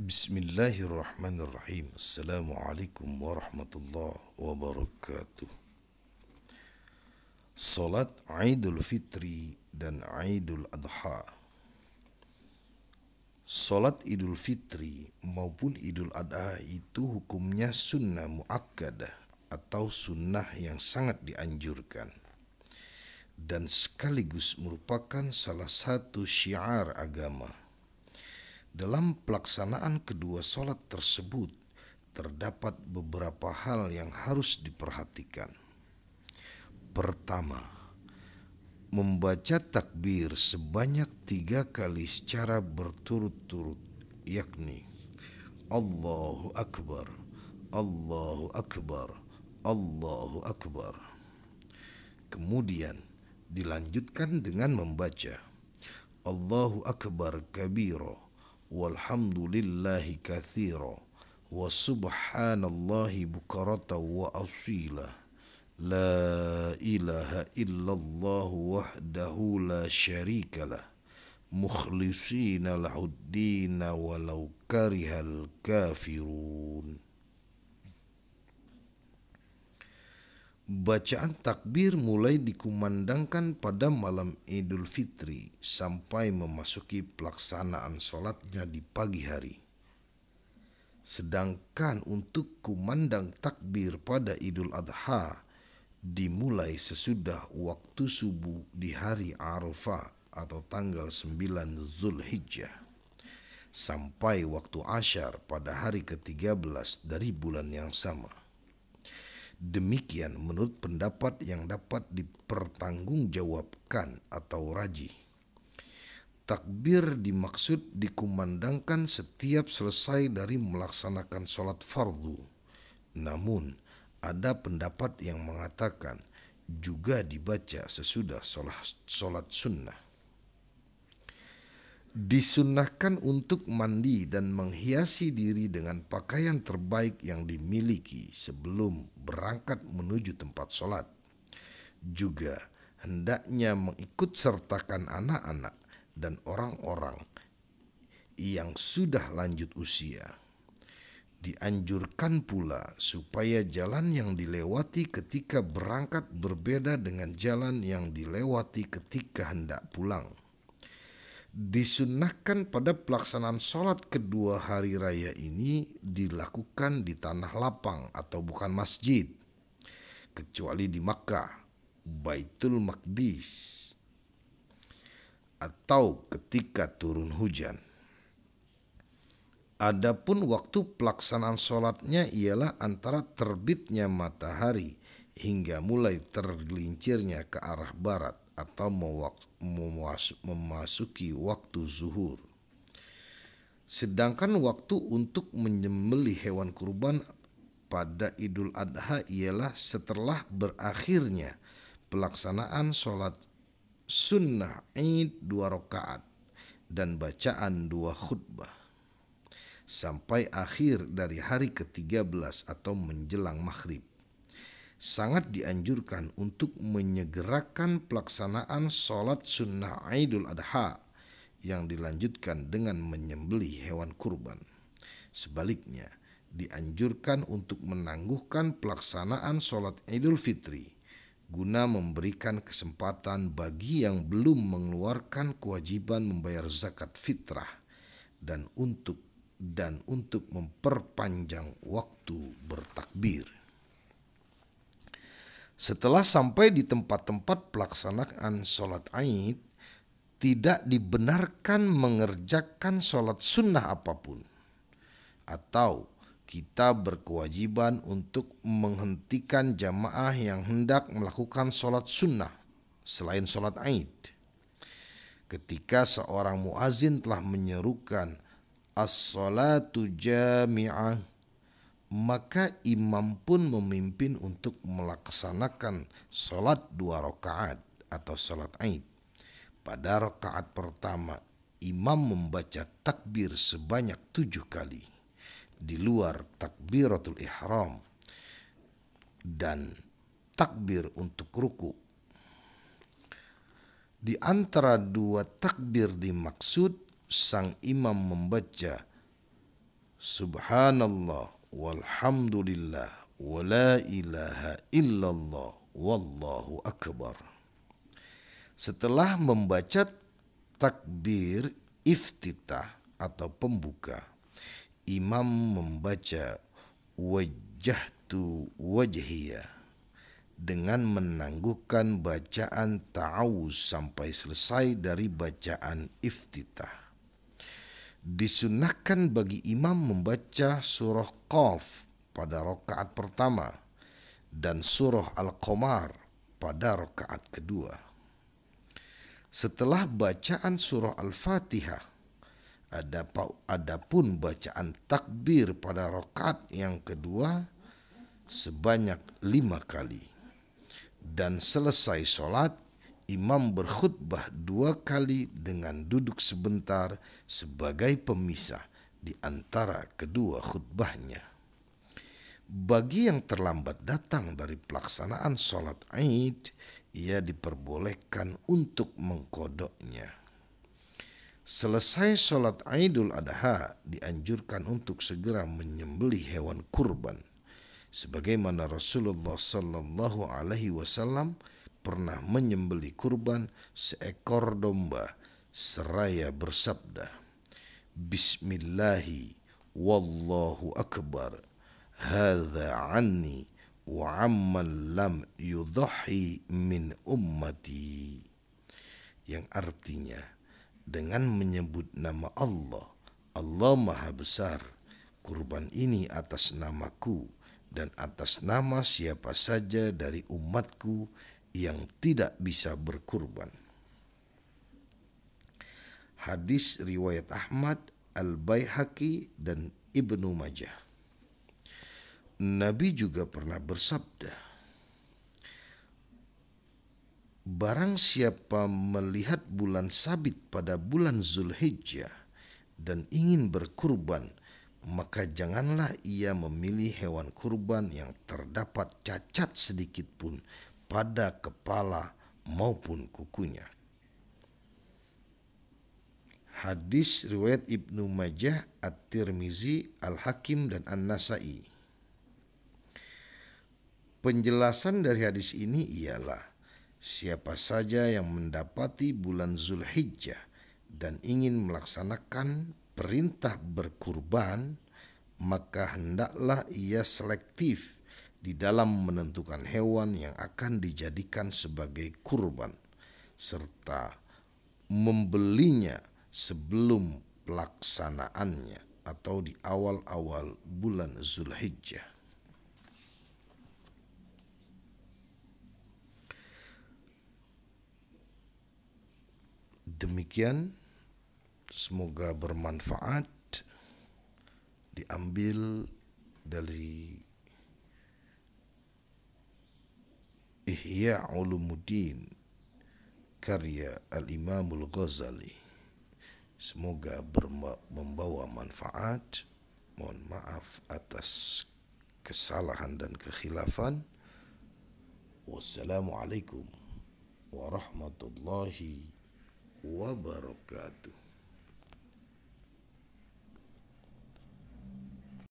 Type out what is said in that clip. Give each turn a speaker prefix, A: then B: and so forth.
A: Bismillahirrahmanirrahim. Assalamualaikum warahmatullahi wabarakatuh. Salat Idul Fitri dan Idul Adha. Salat Idul Fitri maupun Idul Adha itu hukumnya sunnah muakkadah atau sunnah yang sangat dianjurkan dan sekaligus merupakan salah satu syiar agama. Dalam pelaksanaan kedua salat tersebut, terdapat beberapa hal yang harus diperhatikan. Pertama, membaca takbir sebanyak 3 kali secara berturut-turut, yakni Allahu Akbar, Allahu Akbar, Allahu Akbar. Kemudian dilanjutkan dengan membaca Allahu Akbar kabira walhamdulillahi katsira wa subhanallahi bukratan wa asila la ilaha illallah wahdahu la syarikalah mukhlishina lahuddin walau karihal kafirun. Bacaan takbir mulai dikumandangkan pada malam Idul Fitri sampai memasuki pelaksanaan sholatnya di pagi hari. Sedangkan untuk kumandang takbir pada Idul Adha dimulai sesudah waktu subuh di hari Arafah atau tanggal 9 Zulhijjah sampai waktu Asyar pada hari ke-13 dari bulan yang sama. Demikian menurut pendapat yang dapat dipertanggungjawabkan atau rajih. Takbir dimaksud dikumandangkan setiap selesai dari melaksanakan sholat fardu. Namun, ada pendapat yang mengatakan juga dibaca sesudah sholat sunnah. Disunnahkan untuk mandi dan menghiasi diri dengan pakaian terbaik yang dimiliki sebelum berangkat menuju tempat sholat. Juga hendaknya mengikut sertakan anak-anak dan orang-orang yang sudah lanjut usia. Dianjurkan pula supaya jalan yang dilewati ketika berangkat berbeda dengan jalan yang dilewati ketika hendak pulang. Disunnahkan pada pelaksanaan sholat kedua hari raya ini dilakukan di tanah lapang atau bukan masjid, kecuali di Makkah, Baitul Maqdis, atau ketika turun hujan. Adapun waktu pelaksanaan sholatnya ialah antara terbitnya matahari hingga mulai tergelincirnya ke arah barat atau memasuki waktu zuhur. Sedangkan waktu untuk menyembelih hewan kurban pada Idul Adha ialah setelah berakhirnya pelaksanaan sholat sunnah Id 2 rakaat dan bacaan 2 khutbah sampai akhir dari hari ke-13 atau menjelang maghrib. Sangat dianjurkan untuk menyegerakan pelaksanaan sholat sunnah Idul Adha yang dilanjutkan dengan menyembelih hewan kurban. Sebaliknya, dianjurkan untuk menangguhkan pelaksanaan sholat Idul Fitri guna memberikan kesempatan bagi yang belum mengeluarkan kewajiban membayar zakat fitrah dan untuk memperpanjang waktu bertakbir. Setelah sampai di tempat-tempat pelaksanaan sholat Id, tidak dibenarkan mengerjakan sholat sunnah apapun, atau kita berkewajiban untuk menghentikan jamaah yang hendak melakukan sholat sunnah selain sholat Id. Ketika seorang muazin telah menyerukan as-salatu jami'ah, maka imam pun memimpin untuk melaksanakan sholat 2 rakaat atau sholat Id. Pada rakaat pertama, imam membaca takbir sebanyak 7 kali di luar takbiratul ihram dan takbir untuk ruku. Di antara 2 takbir dimaksud, sang imam membaca Subhanallah walhamdulillah wa la ilaha illallah wallahu akbar. Setelah membaca takbir iftitah atau pembuka, imam membaca wajjahtu wajhiya dengan menangguhkan bacaan ta'awuz sampai selesai dari bacaan iftitah. Disunahkan bagi imam membaca surah Qaf pada rakaat pertama dan surah Al-Qamar pada rakaat kedua. Setelah bacaan surah Al-Fatihah, adapun bacaan takbir pada rakaat yang kedua sebanyak 5 kali. Dan selesai sholat, imam berkhutbah 2 kali dengan duduk sebentar sebagai pemisah di antara kedua khutbahnya. Bagi yang terlambat datang dari pelaksanaan sholat Id, ia diperbolehkan untuk mengkodoknya. Selesai sholat Idul Adha, dianjurkan untuk segera menyembelih hewan kurban, sebagaimana Rasulullah Sallallahu Alaihi Wasallam pernah menyembelih kurban seekor domba seraya bersabda, Bismillahi wallahu akbar, hadza anni wa amman lam yudhahi min ummati, yang artinya dengan menyebut nama Allah, Allah Maha Besar, kurban ini atas namaku dan atas nama siapa saja dari umatku yang tidak bisa berkurban. Hadis riwayat Ahmad, Al-Baihaqi dan Ibnu Majah. Nabi juga pernah bersabda, barang siapa melihat bulan sabit pada bulan Zulhijjah dan ingin berkurban, maka janganlah ia memilih hewan kurban yang terdapat cacat sedikit pun pada kepala maupun kukunya. Hadis riwayat Ibnu Majah, At-Tirmizi, Al-Hakim dan An-Nasai. Penjelasan dari hadis ini ialah, siapa saja yang mendapati bulan Zulhijjah dan ingin melaksanakan perintah berkurban, maka hendaklah ia selektif di dalam menentukan hewan yang akan dijadikan sebagai kurban, serta membelinya sebelum pelaksanaannya atau di awal-awal bulan Zulhijjah. Demikian, semoga bermanfaat, diambil dari Ihya Ulumuddin karya Al-Imamul Ghazali. Semoga membawa manfaat. Mohon maaf atas kesalahan dan kekhilafan. Wassalamualaikum warahmatullahi wabarakatuh.